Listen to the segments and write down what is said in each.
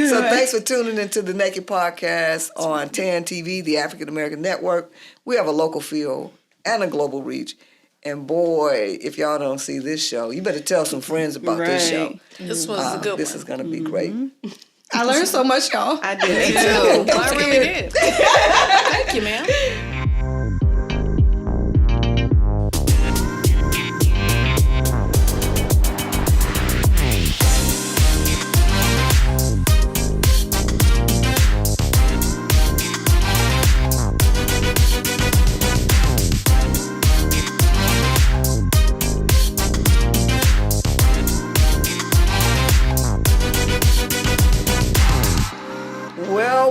So thanks for tuning into the Naked Podcast on TAN TV, the African American Network. We have a local feel and a global reach. And boy, if y'all don't see this show, you better tell some friends about this show. This was a good one. This is going to be great. I learned so much, y'all. I did too. I really did. Thank you, ma'am.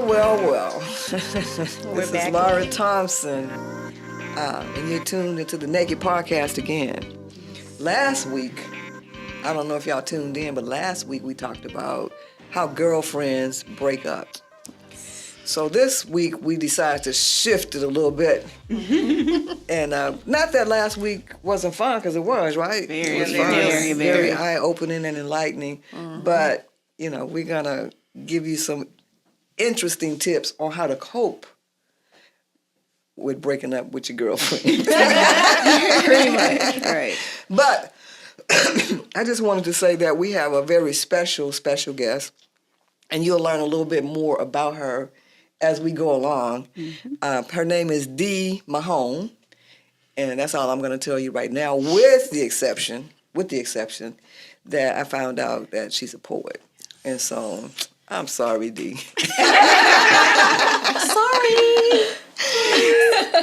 Well. This is Laura Thompson, and you're tuned into the Naked Podcast again. Last week, I don't know if y'all tuned in, but last week we talked about how girlfriends break up. So this week we decided to shift it a little bit. And not that last week wasn't fun, because it was, right? Very, it was fun, very eye-opening and enlightening. But, you know, we're going to give you some interesting tips on how to cope with breaking up with your girlfriend. Pretty much. Right. But I just wanted to say that we have a very special guest, and you'll learn a little bit more about her as we go along. Her name is Dee Mahone, and that's all I'm going to tell you right now, with the exception that I found out that she's a poet. And so I'm sorry, Dee.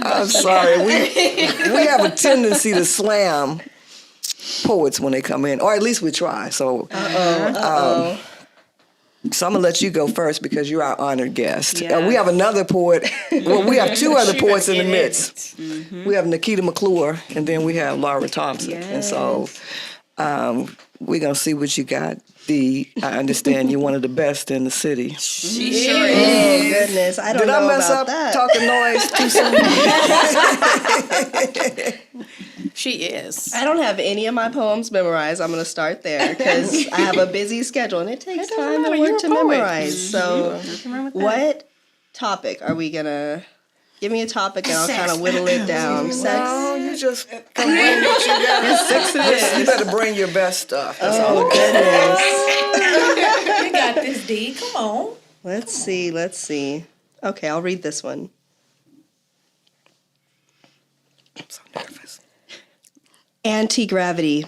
I'm sorry. We have a tendency to slam poets when they come in, or at least we try. So, so I'm gonna let you go first because you're our honored guest. Yes. We have another poet. Well, we have two other poets in the midst. We have Nikita McClure, and then we have Laura Thompson. Yes. And so we're gonna see what you got. Dee, I understand you're one of the best in the city. She Oh, sure is. goodness. I don't Did know I mess about up that. talking noise too soon? She is. I don't have any of my poems memorized. I'm going to start there because I have a busy schedule and it takes time and work to memorize. So what topic are we going to... Give me a topic and I'll kind of whittle it down. Sex? No, you just come bring what you got. Sex it is. You better bring your best stuff. That's all. Oh, goodness. You got this, Dee. Come on. Let's see. Okay, I'll read this one. I'm so nervous. Antigravity.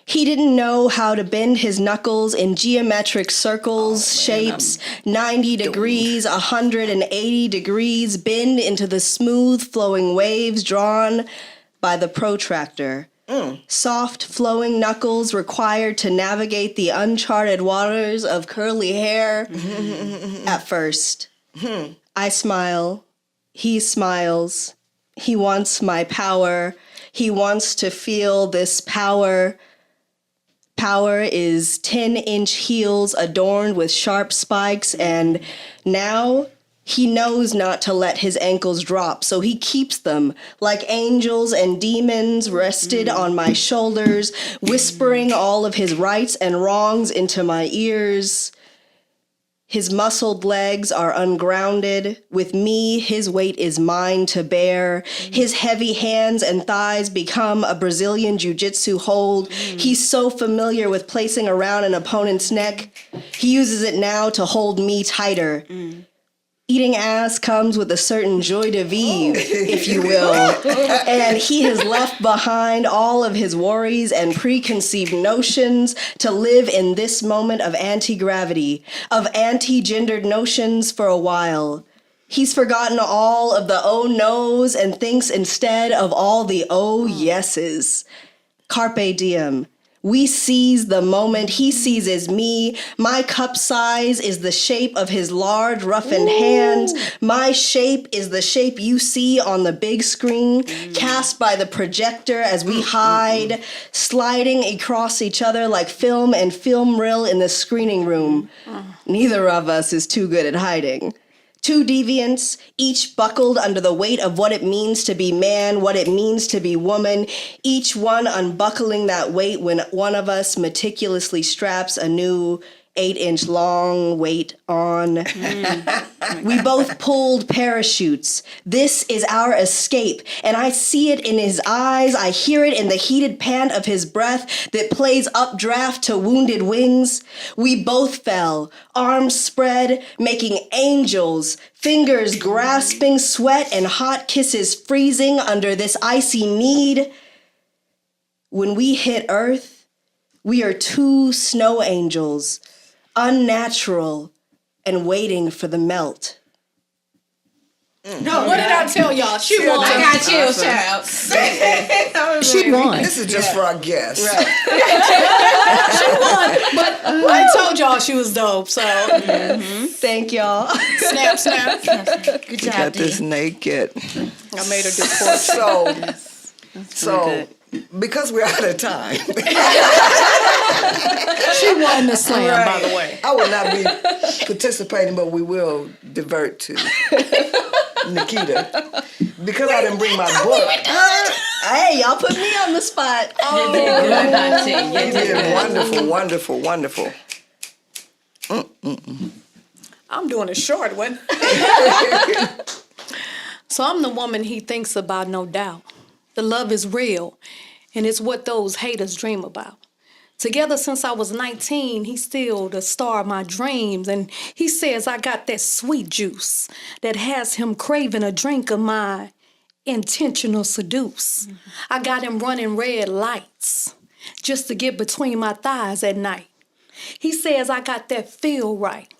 He didn't know how to bend his knuckles in geometric circles, shapes, 90 degrees, 180 degrees, bend into the smooth flowing waves drawn by the protractor. Soft flowing knuckles required to navigate the uncharted waters of curly hair. At first, I smile. He smiles. He wants my power. He wants to feel this power. Power is 10-inch heels adorned with sharp spikes, and now he knows not to let his ankles drop, so he keeps them like angels and demons rested on my shoulders, whispering all of his rights and wrongs into my ears. His muscled legs are ungrounded. With me, his weight is mine to bear. His heavy hands and thighs become a Brazilian jiu-jitsu hold. He's so familiar with placing around an opponent's neck. He uses it now to hold me tighter. Eating ass comes with a certain joie de vivre, if you will. And he has left behind all of his worries and preconceived notions to live in this moment of anti-gravity, of anti-gendered notions for a while. He's forgotten all of the oh no's and thinks instead of all the oh yeses. Carpe diem. We seize the moment. He seizes me. My cup size is the shape of his large, roughened hands. My shape is the shape you see on the big screen, cast by the projector as we hide, sliding across each other like film and film reel in the screening room. Neither of us is too good at hiding. Two deviants, each buckled under the weight of what it means to be man, what it means to be woman, each one unbuckling that weight when one of us meticulously straps a new 8-inch long weight on. We both pulled parachutes. This is our escape, and I see it in his eyes. I hear it in the heated pant of his breath that plays updraft to wounded wings. We both fell, arms spread, making angels, fingers grasping, sweat and hot kisses freezing under this icy need. When we hit Earth, we are two snow angels, unnatural and waiting for the melt. No, what did I tell y'all? She won. I got chills, child. She won. This is just for our guests. Right. She won, but I told y'all she was dope. So Thank y'all. snap, snap. Good We job, got Dee. this naked. I made her do porch. So because we're out of time, She won the slam, by the way. I will not be participating, but we will divert to Nikita. Because I didn't bring my book. Hey, y'all put me on the spot. You did good, Auntie. You You did did good. wonderful, wonderful, wonderful. I'm doing a short one. So I'm the woman he thinks about, no doubt. The love is real, and it's what those haters dream about. Together since I was 19, he's still the star of my dreams, and he says I got that sweet juice that has him craving a drink of my intentional seduce. I got him running red lights just to get between my thighs at night. He says I got that feel right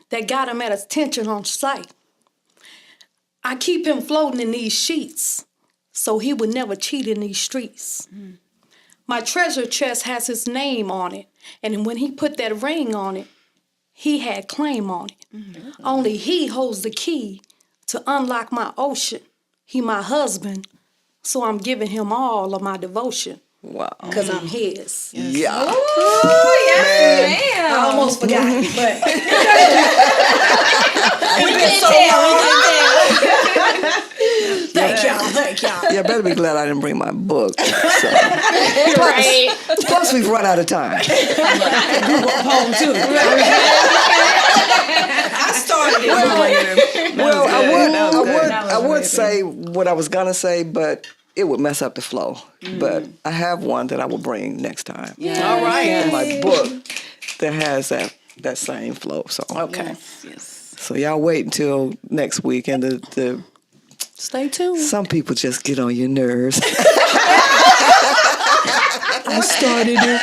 that got him at attention on sight. I keep him floating in these sheets so he would never cheat in these streets. My treasure chest has his name on it, and when he put that ring on it, he had claim on it. Only he holds the key to unlock my ocean. He my husband, so I'm giving him all of my devotion. Wow. Because I'm his. Yeah. Oh, yes, I ma'am. almost forgot, but We can tell. thank y'all. Yeah, better be glad I didn't bring my book. So. Right. Plus, we've run out of time. Home too. I started it. Well, That I was would good. say what I was gonna say, but it would mess up the flow. But I have one that I will bring next time. All right. In my book that has that same flow. So Okay. so y'all wait until next week, and the Stay tuned. some people just get on your nerves. I started it.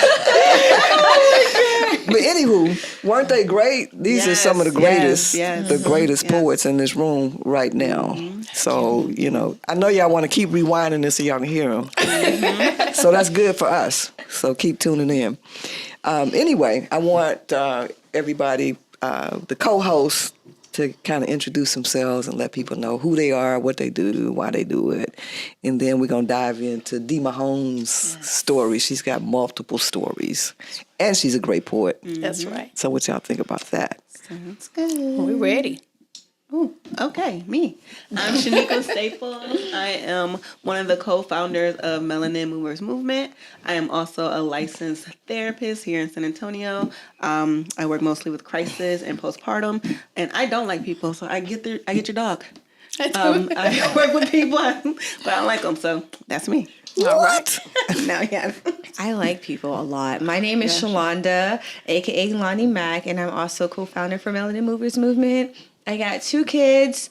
But anywho, weren't they great? These are some of the greatest, the greatest poets in this room right now. So, you know, I know y'all want to keep rewinding this so y'all can hear them. So that's good for us. So keep tuning in. Anyway, I want everybody, the co-hosts, to kind of introduce themselves and let people know who they are, what they do, why they do it. And then we're going to dive into Dee Mahone's story. She's got multiple stories. And she's a great poet. That's right. So what y'all think about that? That's good. We ready. Ooh, okay, me. I'm Shaniqua Staples. I am one of the co-founders of Melanin Movers Movement. I am also a licensed therapist here in San Antonio. I work mostly with crisis and postpartum, and I don't like people, so I get your dog. I work with people, but I don't like them, so that's me. All right. Now, yeah. I like people a lot. My name is Shalonda, aka Lonnie Mack, and I'm also co-founder for Melanin Movers Movement. I got 2 kids,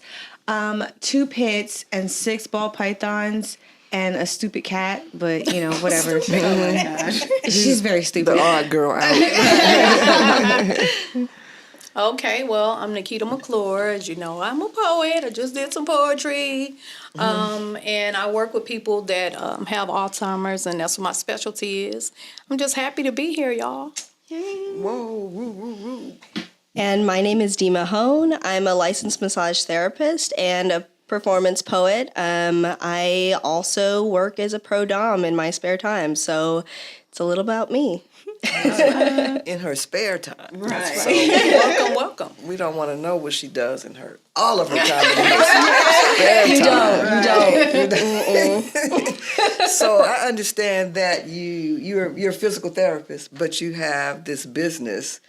2 pits, and 6 ball pythons, and a stupid cat. But you know, whatever. Oh my gosh. She's very stupid. The odd girl out. Okay, well, I'm Nikita McClure. As you know, I'm a poet. I just did some poetry. And I work with people that have Alzheimer's, and that's what my specialty is. I'm just happy to be here, y'all. Whoa, woo, woo, woo. And my name is Dee Mahone. I'm a licensed massage therapist and a performance poet. I also work as a pro dom in my spare time, so it's a little about me. in her spare time. Right. So Welcome. we don't want to know what she does in all of her time. In her spare time. You don't. So I understand that you're a physical therapist, but you have this business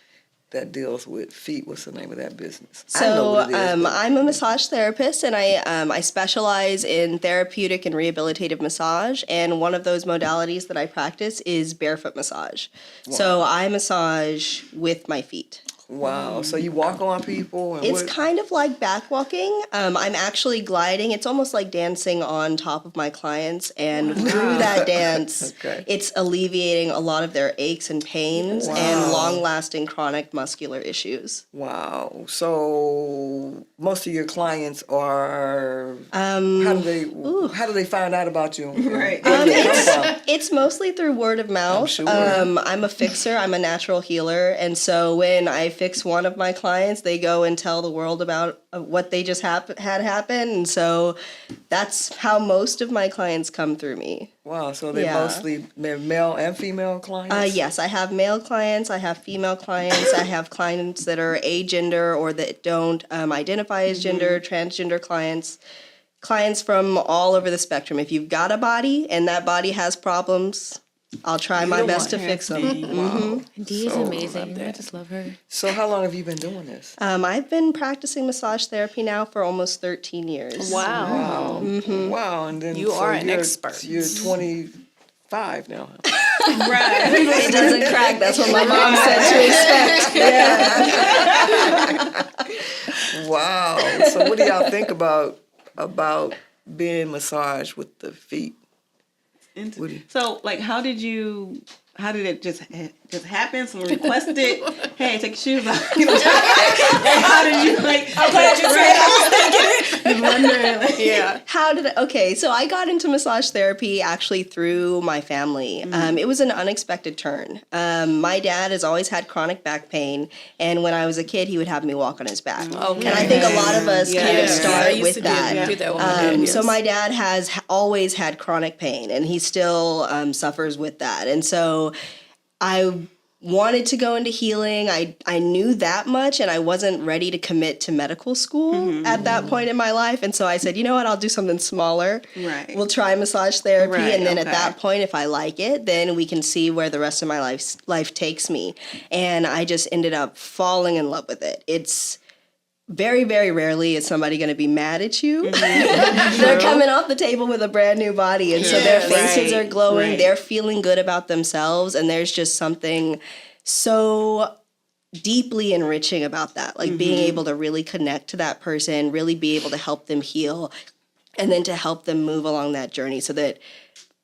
that deals with feet. What's the name of that business? I know So what it is, but- I'm a massage therapist, and I specialize in therapeutic and rehabilitative massage. And one of those modalities that I practice is barefoot massage. So I massage with my feet. Wow. So you walk on people? And It's kind of like back walking. I'm actually gliding. It's almost like dancing on top of my clients. And through that dance, it's alleviating a lot of their aches and pains and long-lasting chronic muscular issues. Wow. So most of your clients are, how do they find out about you? Right. It's mostly through word of mouth. I'm sure. I'm a fixer. I'm a natural healer. And so when I fix one of my clients, they go and tell the world about what they just had happen. And so that's how most of my clients come through me. Wow. So they're mostly male and female clients? Yes, I have male clients. I have female clients. I have clients that are agender or that don't identify as gender, transgender clients from all over the spectrum. If you've got a body and that body has problems, I'll try my best to fix them. Wow. Dee is amazing. I just love her. So how long have you been doing this? I've been practicing massage therapy now for almost 13 years. Wow. Wow. And then You are an expert. You're 25 now. Right. It doesn't crack. That's what my mom said to expect. Wow. So what do y'all think about being massaged with the feet? So, like, how did it just happen? Someone requested, hey, take your shoes off. And how did you, like, I'm glad you said I was thinking it. Okay, so I got into massage therapy actually through my family. It was an unexpected turn. My dad has always had chronic back pain, and when I was a kid, he would have me walk on his back. Okay. And I think a lot of us kind of I start used with to that. do that with my dad, yes. So my dad has always had chronic pain, and he still suffers with that. And so I wanted to go into healing. I knew that much, and I wasn't ready to commit to medical school at that point in my life. And so I said, you know what, I'll do something smaller. Right. We'll try massage therapy, Right, and then at okay. that point, if I like it, then we can see where the rest of my life takes me. And I just ended up falling in love with it. It's very, very rarely is somebody going to be mad at you. They're coming off the table with a brand new body, and so their faces are glowing. They're feeling good about themselves, and there's just something so deeply enriching about that. Like being able to really connect to that person, really be able to help them heal, and then to help them move along that journey so that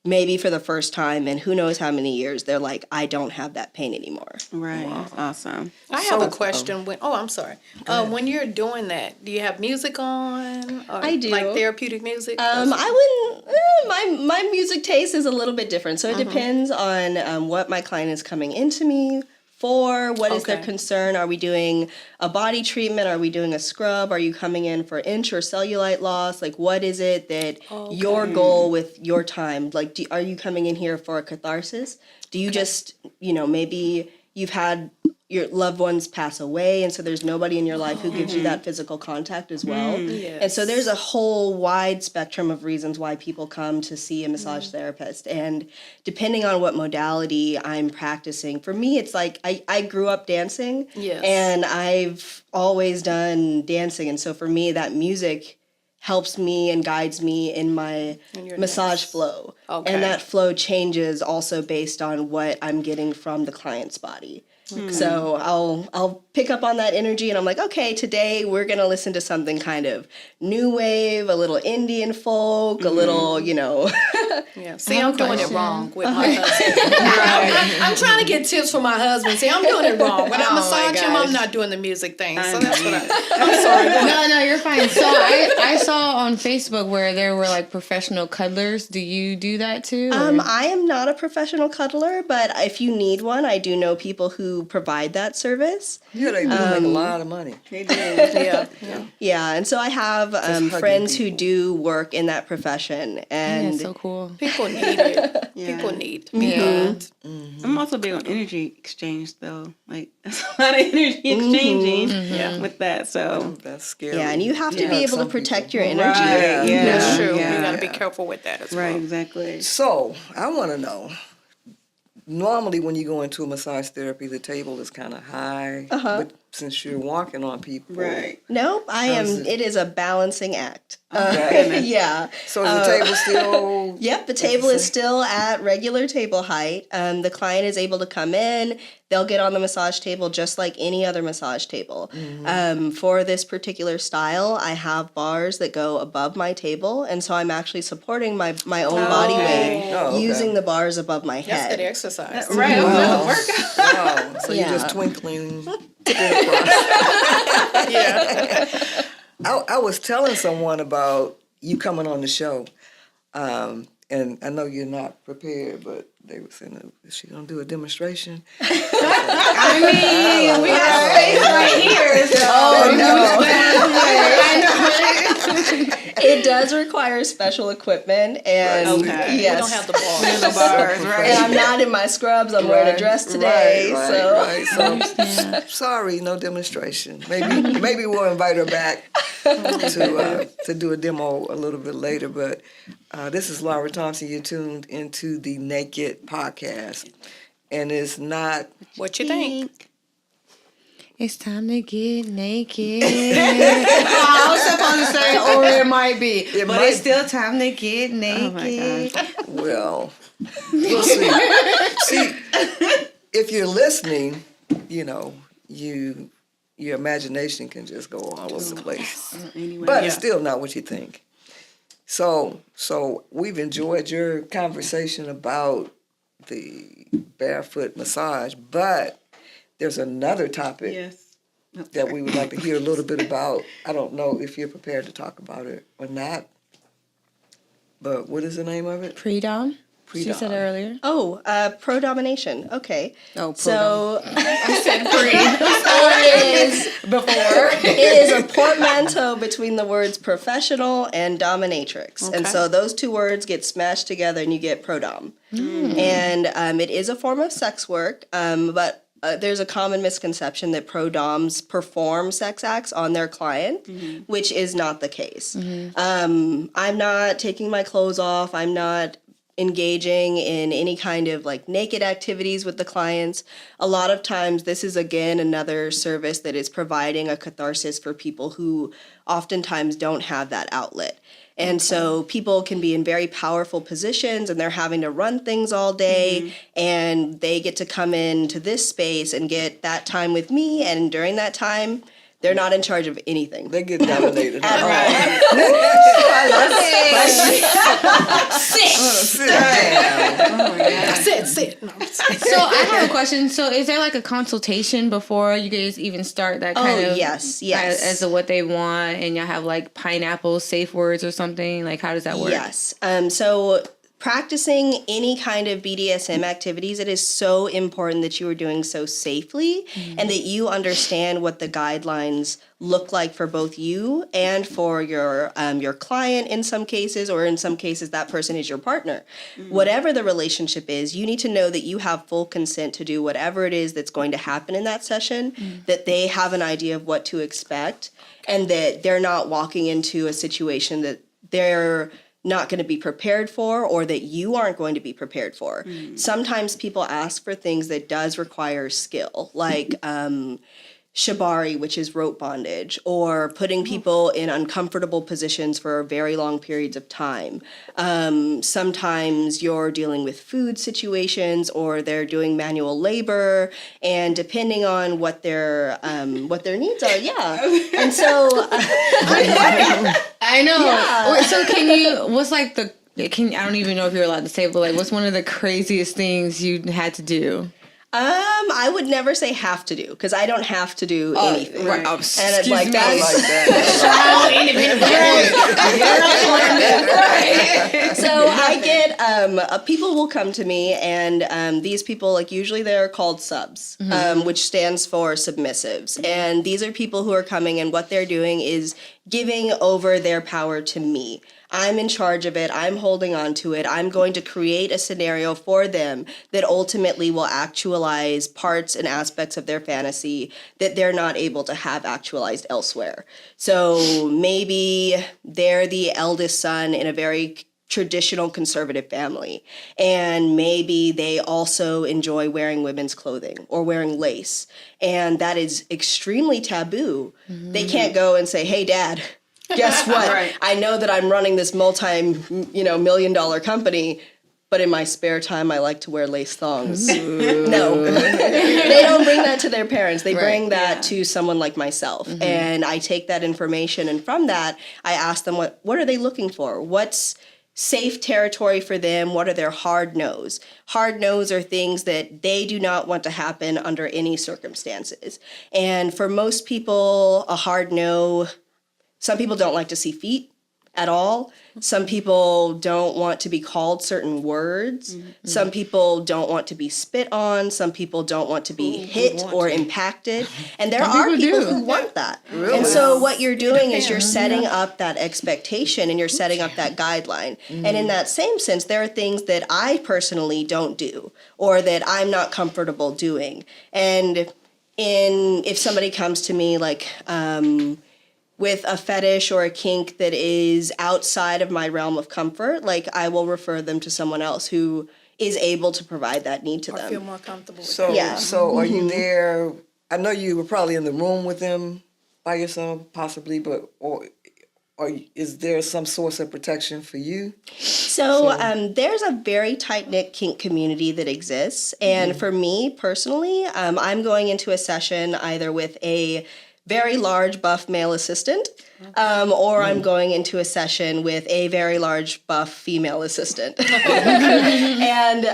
maybe for the first time in who knows how many years, they're like, I don't have that pain anymore. Right. That's awesome. I have a question. I'm sorry. When you're doing that, do you have music on? Or I do. Like therapeutic music? I wouldn't. My music taste is a little bit different, so it depends on what my client is coming into me for. What is their concern? Are we doing a body treatment? Are we doing a scrub? Are you coming in for inch or cellulite loss? Like, what is it that your goal with your time? Like, are you coming in here for a catharsis? Do you just, maybe you've had your loved ones pass away, and so there's nobody in your life who gives you that physical contact as well. Yes. And so there's a whole wide spectrum of reasons why people come to see a massage therapist. And depending on what modality I'm practicing, for me, it's like I grew up dancing, and I've always done dancing. And so for me, that music helps me and guides me in my massage flow. Okay. And that flow changes also based on what I'm getting from the client's body. So I'll pick up on that energy, and I'm like, okay, today we're going to listen to something kind of new wave, a little Indian folk, a little, See, I'm doing it wrong with my husband. I'm trying to get tips for my husband. See, I'm doing it wrong. When I massage him, I'm not doing the music thing. So that's what I'm sorry. No, you're fine. So I saw on Facebook where there were like professional cuddlers. Do you do that too? I am not a professional cuddler, but if you need one, I do know people who who provide that service. Yeah, they do make a lot of money. They do. Yeah. Yeah, and so I have hugging friends who people. do work in that profession, and That's so cool. People need it. People need to be heard. I'm also big on energy exchange, though. Like, that's a lot of energy exchanging with that. So, That's scary. yeah, and you have to be able to some protect people. your energy. right. Yeah. That's true. Yeah. You got to be careful with that as well. Right, exactly. So, I want to know, normally when you go into a massage therapy, the table is kind of high. But since you're walking on people. Right. Nope, How's it is a balancing act. Okay. Yeah. So is the table still... Yep, the table is still at regular table height. The client is able to come in. They'll get on the massage table just like any other massage table. For this particular style, I have bars that go above my table, and so I'm actually supporting my own body weight Oh, okay. using the bars above my That's head. good exercise. Right. Wow. Workout. Wow. So Yeah. you're just twinkling. Yeah. I was telling someone about you coming on the show, and I know you're not prepared, but they were saying, is she going to do a demonstration? I mean, we got space right here. So. It does require special equipment, and Okay. yes, We don't have the ball. The bars, right? and I'm not in my scrubs. I'm wearing a dress today, Right. So sorry, no demonstration. Maybe we'll invite her back to do a demo a little bit later. But this is Laura Thompson. You're tuned into the Naked Podcast, and it's not. What you think? It's time to get naked. I was supposed to say, or it might be. It but might it's still time to get naked. Oh my gosh. Well, we'll see. See, if you're listening, you know, your imagination can just go all over the place. Anyway. But it's still not what you think. So we've enjoyed your conversation about the barefoot massage, but there's another topic Yes. that we would like to hear a little bit about. I don't know if you're prepared to talk about it or not, but what is the name of it? Pre-dom? She said Pre-dom. earlier. Oh, ProDomination. Okay. Oh, So I said pre. it is a portmanteau between the words professional and dominatrix. And Okay. so those two words get smashed together and you get prodom. And it is a form of sex work, but there's a common misconception that prodoms perform sex acts on their client, which is not the case. I'm not taking my clothes off. I'm not engaging in any kind of like naked activities with the clients. A lot of times this is again another service that is providing a catharsis for people who oftentimes don't have that outlet. And so people can be in very powerful positions and they're having to run things all day and they get to come into this space and get that time with me, and during that time they're not in charge of anything. They get dominated. At all. Sit down. Sit. No. So I have a question. So is there like a consultation before you guys even start that kind of yes. as to what they want, and y'all have like pineapple safe words or something? Like how does that work? Yes. So practicing any kind of BDSM activities, it is so important that you are doing so safely and that you understand what the guidelines look like for both you and for your client in some cases, or in some cases that person is your partner. Whatever the relationship is, you need to know that you have full consent to do whatever it is that's going to happen in that session, that they have an idea of what to expect, and that they're not walking into a situation that they're not going to be prepared for, or that you aren't going to be prepared for. Sometimes people ask for things that does require skill, like shibari, which is rope bondage, or putting people in uncomfortable positions for very long periods of time. Sometimes you're dealing with food situations, or they're doing manual labor, and depending on what their needs are, And so I know. Yeah. Or, so can you? What's like the? I don't even know if you're allowed to say, but like, what's one of the craziest things you had to do? I would never say have to do, because I don't have to do anything. Right. And it's like So I get people will come to me, and these people, like, usually they're called subs, which stands for submissives, and these are people who are coming, and what they're doing is giving over their power to me. I'm in charge of it. I'm holding on to it. I'm going to create a scenario for them that ultimately will actualize parts and aspects of their fantasy that they're not able to have actualized elsewhere. So maybe they're the eldest son in a very traditional conservative family, and maybe they also enjoy wearing women's clothing or wearing lace, and that is extremely taboo. They can't go and say, "Hey, Dad, guess what? Right. I know that I'm running this multi-million-dollar company, but in my spare time, I like to wear lace thongs." No, they don't bring that to their parents. They bring that to someone like myself. And I take that information, and from that, I ask them, what are they looking for? What's safe territory for them? What are their hard no's? Hard no's are things that they do not want to happen under any circumstances. And for most people, a hard no, some people don't like to see feet at all. Some people don't want to be called certain words. Some people don't want to be spit on. Some people don't want to be hit or impacted. And there are people who want that. Really? And so what you're doing is you're setting up that expectation, and you're setting up that guideline. And in that same sense, there are things that I personally don't do, or that I'm not comfortable doing. And if somebody comes to me like, with a fetish or a kink that is outside of my realm of comfort, like, I will refer them to someone else who is able to provide that need to them. I feel more comfortable with So, that. so are you there? I know you were probably in the room with them by yourself, possibly, but or is there some source of protection for you? So there's a very tight-knit kink community that exists. And for me personally, I'm going into a session either with a very large buff male assistant, or I'm going into a session with a very large buff female assistant. And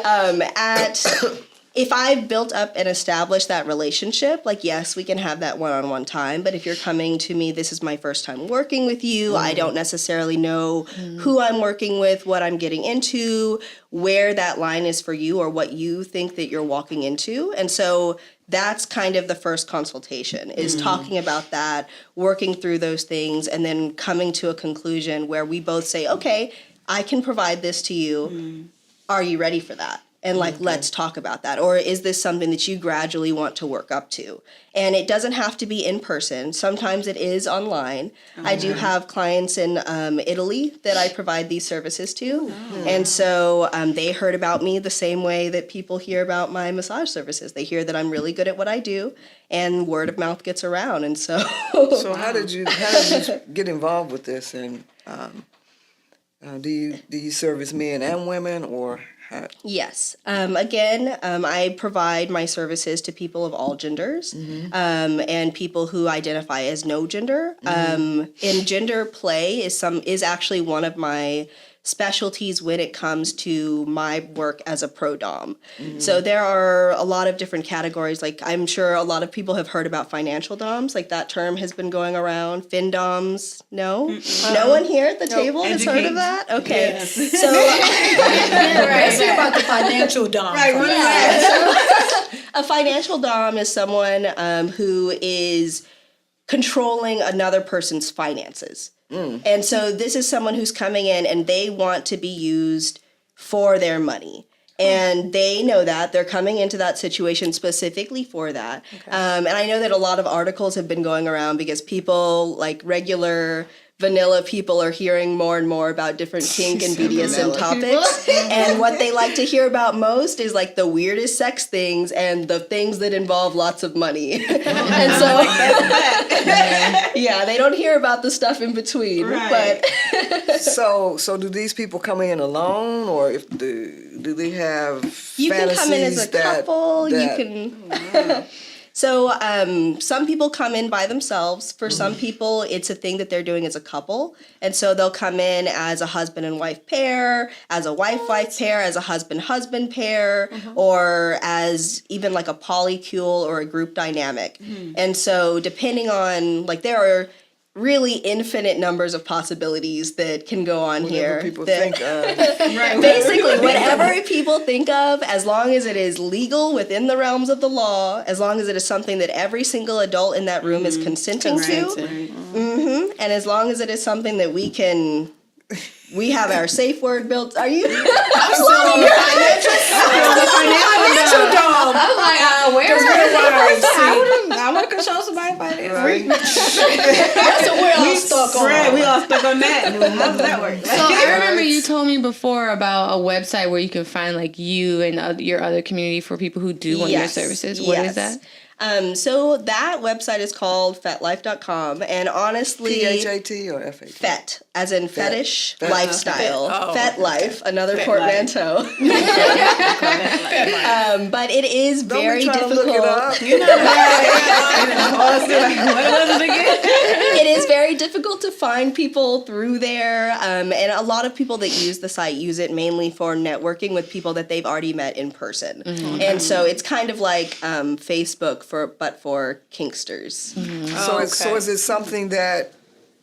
if I've built up and established that relationship, like, yes, we can have that one-on-one time, but if you're coming to me, this is my first time working with you, I don't necessarily know who I'm working with, what I'm getting into, where that line is for you, or what you think that you're walking into. And so that's kind of the first consultation, is talking about that, working through those things, and then coming to a conclusion where we both say, okay, I can provide this to you. Are you ready for that? And let's talk about that. Or is this something that you gradually want to work up to? And it doesn't have to be in person. Sometimes it is online. I do have clients in Italy that I provide these services to. And so they heard about me the same way that people hear about my massage services. They hear that I'm really good at what I do, and word of mouth gets around. And so... So how did you get involved with this? And do you service men and women, or... Yes. Again, I provide my services to people of all genders, and people who identify as no gender. And gender play is actually one of my specialties when it comes to my work as a pro-dom. So there are a lot of different categories. Like, I'm sure a lot of people have heard about financial doms. Like, that term has been going around. Fin doms, no? No one here at the table has heard of that? Okay. Yes. So Let's hear about the financial dom. a financial dom is someone who is controlling another person's finances. And so this is someone who's coming in and they want to be used for their money. And they know that. They're coming into that situation specifically for that. Okay. And I know that a lot of articles have been going around because people, like regular vanilla people, are hearing more and more about different kink and BDSM topics. And what they like to hear about most is like the weirdest sex things and the things that involve lots of money. And so, yeah, they don't hear about the stuff in between. Right. But so do these people come in alone, or do they have you can come in as a couple. You can. So some people come in by themselves. For some people, it's a thing that they're doing as a couple. And so they'll come in as a husband and wife pair, as a wife-wife pair, as a husband-husband pair, or as even like a polycule or a group dynamic. And so depending on, like, there are really infinite numbers of possibilities that can go on Whatever here. people think of. Basically, whatever people think of, as long as it is legal within the realms of the law, as long as it is something that every single adult in that room is consenting to, and as long as it is something that we have our safe word built. Are you? I'm still on the financial dome. I'm like, where I want to control somebody financially. That's what we're all stuck on. We all stuck on that. How does that work? So I remember you told me before about a website where you can find like you and your other community for people who do want your services. What is that? So that website is called fetlife.com, and honestly, PHAT or FAT? Fet, as in fetish Fet. lifestyle. Fet life, another portmanteau. But it is very difficult. Look it up. It is very difficult to find people through there, and a lot of people that use the site use it mainly for networking with people that they've already met in person. And so it's kind of like Facebook but for kinksters. So is it something that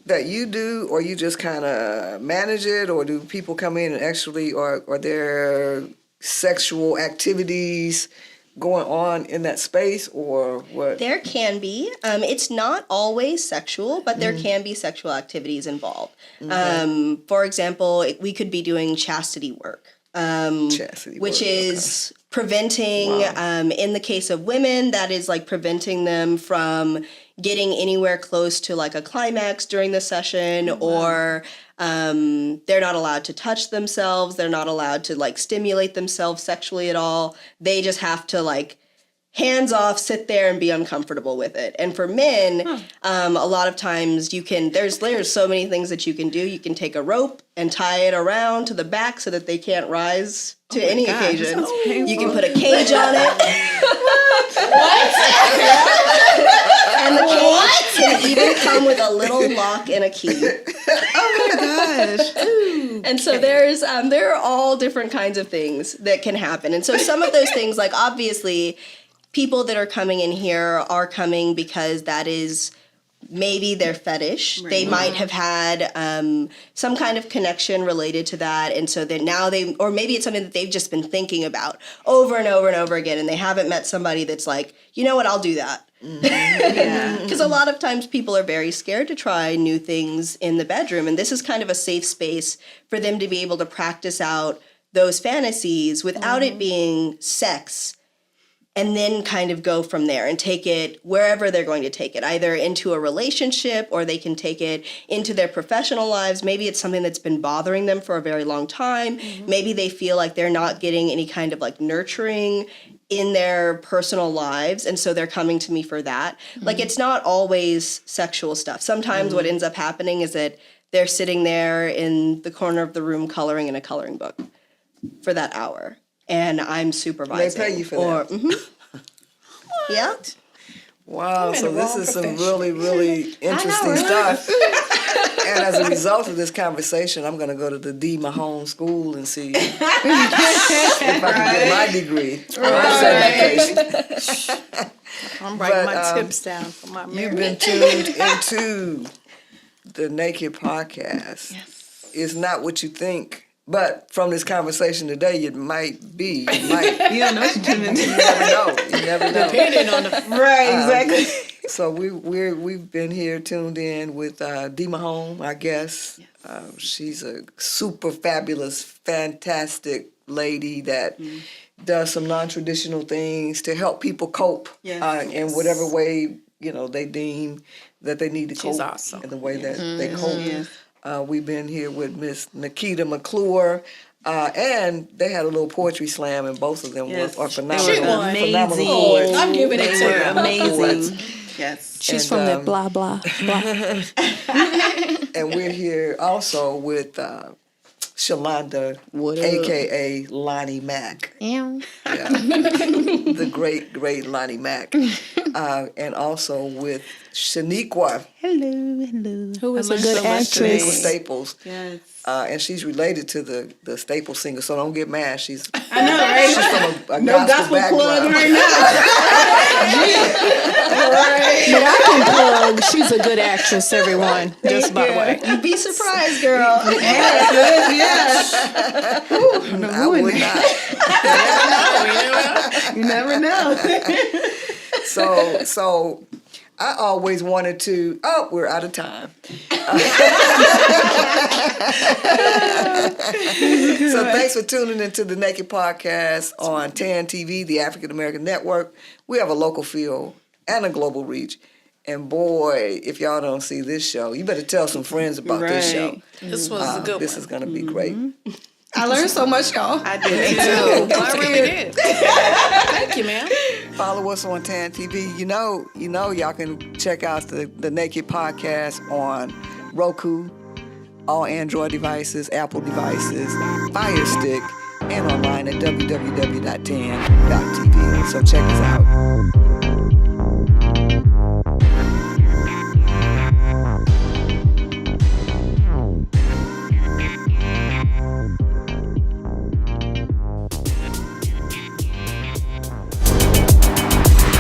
you do, or you just kind of manage it, or do people come in and actually, or are there sexual activities going on in that space, or what? There can be. It's not always sexual, but there can be sexual activities involved. For example, we could be doing chastity work. Which is preventing, in the case of women, that is like preventing them from getting anywhere close to like a climax during the session, or they're not allowed to touch themselves. They're not allowed to like stimulate themselves sexually at all. They just have to like hands off, sit there and be uncomfortable with it. And for men, a lot of times there's so many things that you can do. You can take a rope and tie it around to the back so that they can't rise to any occasion. You can put a cage on it. And the cage can even come with a little lock and a key. Oh my gosh. And so there are all different kinds of things that can happen. And so some of those things, like obviously, people that are coming in here are coming because that is maybe their fetish. Right. They might have had some kind of connection related to that. And so then now or maybe it's something that they've just been thinking about over and over and over again. And they haven't met somebody that's like, you know what, I'll do that. Because a lot of times people are very scared to try new things in the bedroom. And this is kind of a safe space for them to be able to practice out those fantasies without it being sex. And then kind of go from there and take it wherever they're going to take it, either into a relationship, or they can take it into their professional lives. Maybe it's something that's been bothering them for a very long time. Maybe they feel like they're not getting any kind of like nurturing in their personal lives, and so they're coming to me for that. Like, it's not always sexual stuff. Sometimes what ends up happening is that they're sitting there in the corner of the room coloring in a coloring book for that hour. And I'm supervising. They pay you for that. Yeah. Wow, so this is some really, really interesting stuff. And as a result of this conversation, I'm going to go to the Dee Mahone school and see if I can get my degree. I'm writing my tips down for my marriage. You've been tuned into the Naked Podcast. Yes. It's not what you think. But from this conversation today, it might be. You don't know what you're tuning into. You never know. Depending on the Right, exactly. So we've been here tuned in with Dee Mahone, our guest. Yes. She's a super fabulous, fantastic lady that does some non-traditional things to help people cope in whatever way they deem that they need to cope. She's awesome. In the way that they cope. Yes. We've been here with Miss Nikita McClure, and they had a little poetry slam, and both of them were phenomenal. She was amazing. Poets. I'm giving it to her. Amazing. Yes. She's from that blah, blah, blah. And we're here also with Shalonda, a.k.a. Lonnie Mack. Yeah. The great Lonnie Mack. and also with Shaniqua. Hello. Who is I a learned good so much actress. today. Shaniqua Staples. Yes. And she's related to the Staples singer, so don't get mad. I know, right? She's from a No gospel gospel plug background. right But I can plug. She's a good actress, everyone. Just by the way. You'd be surprised, girl. I would not. You never know. So I always wanted to. Oh, we're out of time. So thanks for tuning into the Naked Podcast on TAN TV, the African American Network. We have a local feel and a global reach. And boy, if y'all don't see this show, you better tell some friends about this show. This was a good This one. is going to be great. I learned so much, y'all. I did too. I really did. Thank you, ma'am. Follow us on TAN TV. You know, y'all can check out the Naked Podcast on Roku, all Android devices, Apple devices, Fire Stick, and online at www.tan.tv. So check us out.